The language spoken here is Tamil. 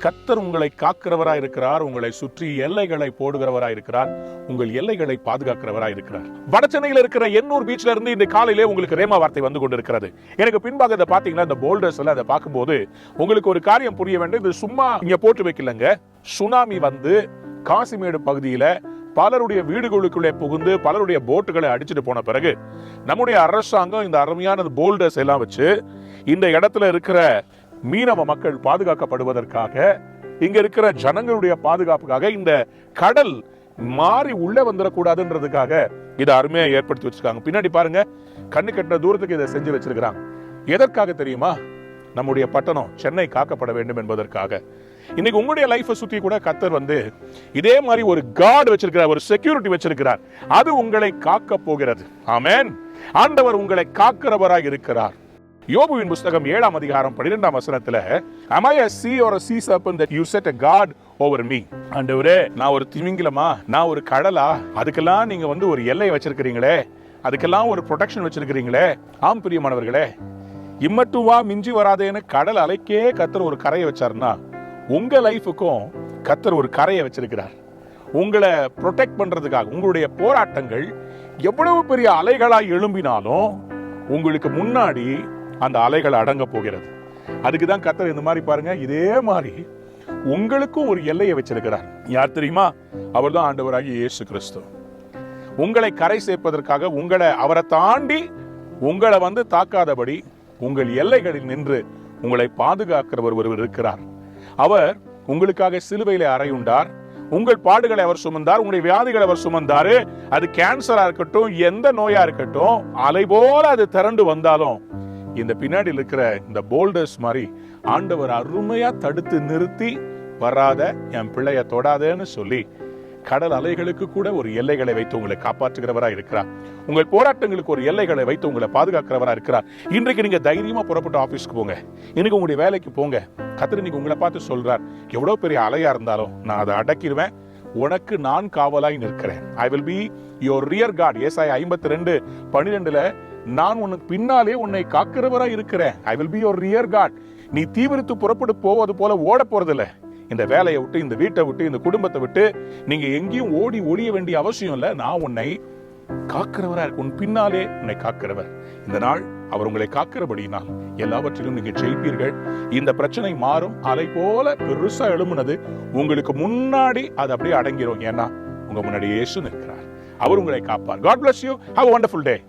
கர்த்தர் உங்களை காக்கிறவராய் இருக்கிறார். உங்களை சுற்றி எல்லைகளை போடுகிறவராய் இருக்கிறார். உங்கள் எல்லைகளை பாதுகாக்கிறவராய் இருக்கிறார். வடசென்னையில் இருக்கிற எண்ணூர் பீச்ல இருந்து இந்த காலையிலே உங்களுக்கு ரேமா வார்த்தை வந்து கொண்டிருக்கிறது. எனக்கு பின்பாக இதை பாத்தீங்கன்னா, இந்த போல்டர்ஸ் எல்லாம் அதை பார்க்கும்போது உங்களுக்கு ஒரு காரியம் புரிய வேண்டும். இது சும்மா இங்க போட்டு வைக்கலங்க. சுனாமி வந்து காசிமேடு பகுதியில பலருடைய வீடுகளுக்குள்ளே புகுந்து பலருடைய போட்டுகளை அடிச்சுட்டு போன பிறகு நம்முடைய அரசாங்கம் இந்த அருமையான போல்டர்ஸ் எல்லாம் வச்சு இந்த இடத்துல இருக்கிற மீனவ மக்கள் பாதுகாக்கப்படுவதற்காக, இங்க இருக்கிற ஜனங்களுடைய பாதுகாப்புக்காக, இந்த கடல் மாறி உள்ள வந்துடக்கூடாதுன்றதுக்காக இதை அருமையா ஏற்படுத்தி வச்சிருக்காங்க. பின்னாடி பாருங்க, கண்ணு கட்டின தூரத்துக்கு இதை செஞ்சு வச்சிருக்கிறாங்க. எதற்காக தெரியுமா? நம்முடைய பட்டணம் சென்னை காக்கப்பட வேண்டும் என்பதற்காக. இன்னைக்கு உங்களுடைய லைஃபை சுத்தி கூட கர்த்தர் வந்து இதே மாதிரி ஒரு கார்டு வச்சிருக்கிறார், ஒரு செக்யூரிட்டி வச்சிருக்கிறார். அது உங்களை காக்க போகிறது. ஆமென். ஆண்டவர் உங்களை காக்கிறவராய் இருக்கிறார். யோபுவின் புத்தகம் 7ஆம் அதிகாரம் 12ஆம் வசனத்துல, am I a sea or a sea serpent that you set a guard over me? ஆண்டவரே, நான் ஒரு திமிங்கலமா, நான் ஒரு கடலா, அதுக்கெல்லாம் நீங்க வந்து ஒரு எல்லை வச்சிருக்கிறீங்களே, அதுக்கெல்லாம் ஒரு ப்ரொடெக்ஷன் வச்சிருக்கிறீங்களே. ஆம் பிரியமானவர்களே, இம்மட்டும் வா மிஞ்சி வராதேன்னு கடல் அலைக்கே கர்த்தர் ஒரு கரையை வச்சாருன்னா, உங்க லைஃபுக்கும் கர்த்தர் ஒரு கரையை வச்சிருக்கிறார். உங்களை ப்ரொடெக்ட் பண்றதுக்காக. உங்களுடைய போராட்டங்கள் எவ்வளவு பெரிய அலைகளாய் எழும்பினாலும் உங்களுக்கு முன்னாடி அந்த அலைகள் அடங்க போகிறது. அதுக்கு தான் கர்த்தர் இந்த மாதிரி பாருங்க, இதே மாதிரி உங்களுக்கும் ஒரு எல்லையை வச்சிருக்கிறார். யார் தெரியுமா? அவர் தான் ஆண்டவராகிய இயேசு கிறிஸ்து. உங்களை கரை சேர்ப்பதற்காக, உங்களை அவரை தாண்டி உங்களை வந்து தாக்காதபடி உங்கள் எல்லைகளில் நின்று உங்களை பாதுகாக்கிறவர் ஒருவர் இருக்கிறார். அவர் உங்களுக்காக சிலுவையிலே அறையுண்டார். உங்கள் பாடுகளை அவர் சுமந்தார். உங்களுடைய வியாதிகளை அவர் சுமந்தாரு. அது கேன்சரா இருக்கட்டும், எந்த நோயா இருக்கட்டும், அலை போல அது திரண்டு வந்தாலும் இந்த பின்னாடி இருக்கிற இந்த போல்டர்ஸ் மாதிரி ஆண்டவர் அருமையா தடுத்து நிறுத்தி, வராத என் பிள்ளைய தொடாதேன்னு சொல்லி கடல் அலைகளுக்கு கூட ஒரு எல்லைகளை வைத்து உங்களை காப்பாற்றுகிறவரா இருக்கிறார். உங்கள் போராட்டங்களுக்கு ஒரு எல்லைகளை வைத்து உங்களை பாதுகாக்கிறவரா இருக்கிறார். இன்றைக்கு நீங்க தைரியமா புறப்பட்டு ஆபீஸ்க்கு போங்க. இன்னைக்கு உங்களுடைய வேலைக்கு போங்க. கர்த்தர் இன்னைக்கு உங்களை பார்த்து சொல்றார், எவ்வளவு பெரிய அலையா இருந்தாலும் நான் அதை அடக்கிடுவேன். உனக்கு நான் காவலாய் நிற்கிறேன். I will be your rear guard. ஏசாயா 52:12 நான் உனக்கு பின்னாலே உன்னை காக்கிறவரா இருக்கிறேன். I will be your rear guard. நீ தீவிரித்து புறப்பட்டு போவது போல ஓட போறதில்லை. இந்த வேலையை விட்டு, இந்த வீட்டை விட்டு, இந்த குடும்பத்தை விட்டு நீங்க எங்கேயும் ஓடி ஒளிய வேண்டிய அவசியம் இல்லை. நான் உன்னை காக்கிறவரா இருக்கு. உன் பின்னாலே உன்னை காக்கிறவர். இந்த நாள் அவர் உங்களை காக்கிறபடினால் எல்லாவற்றிலும் நீங்க ஜெயிப்பீர்கள். இந்த பிரச்சனை மாறும். அலை போல பெருசா எழும்புனது உங்களுக்கு முன்னாடி அது அப்படியே அடங்கிரும். ஏன்னா உங்க முன்னாடி இயேசு நிற்கிறார். அவர் உங்களை காப்பார். God bless you. Have a wonderful day.